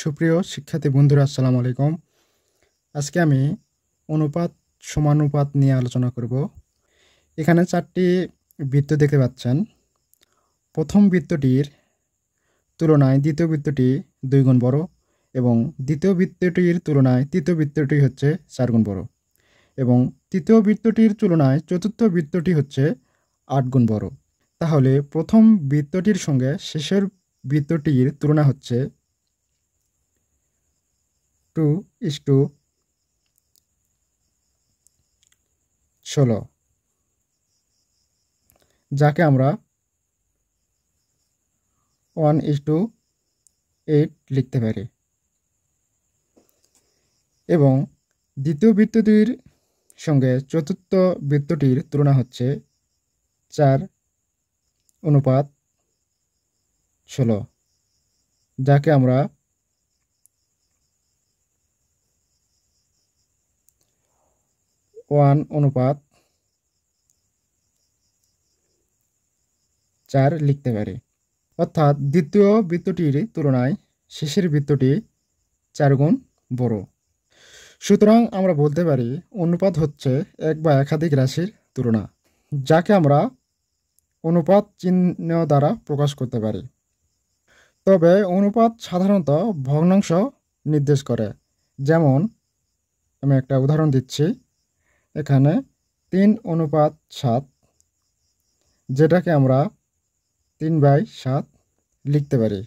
সুপ্রিয় শিক্ষার্থী বন্ধুরা, আসসালামু আলাইকুম। আজকে আমি অনুপাত সমানুপাত নিয়ে আলোচনা করব। এখানে 4টি বৃত্ত দেখতে পাচ্ছেন। প্রথম বৃত্তটির তুলনায় দ্বিতীয় বৃত্তটি 2 গুণ বড় এবং দ্বিতীয় বৃত্তটির তুলনায় তৃতীয় বৃত্তটি হচ্ছে 4 গুণ বড় এবং তৃতীয় বৃত্তটির তুলনায় চতুর্থ বৃত্তটি হচ্ছে 8 গুণ বড়। তাহলে প্রথম বৃত্তটির সঙ্গে শেষের বৃত্তটির তুলনা হচ্ছে 2:16, যাকে আমরা 1:8 লিখতে পারি। এবং দ্বিতীয় বৃত্তটির সঙ্গে চতুর্থ বৃত্তটির তুলনা হচ্ছে 4:16, যাকে আমরা 1:4 লিখতে পারি। অর্থাৎ দ্বিতীয় বৃত্তটির তুলনায় শেষের বৃত্তটি 4 গুণ বড়। সুতরাং আমরা বলতে পারি অনুপাত হচ্ছে এক বা একাধিক রাশির তুলনা, যাকে আমরা অনুপাত চিহ্ন দ্বারা প্রকাশ করতে পারি। তবে অনুপাত সাধারণত ভগ্নাংশ নির্দেশ করে। যেমন আমি একটা উদাহরণ দিচ্ছি, এখানে 3:7, যেটাকে আমরা 3/7 লিখতে পারি।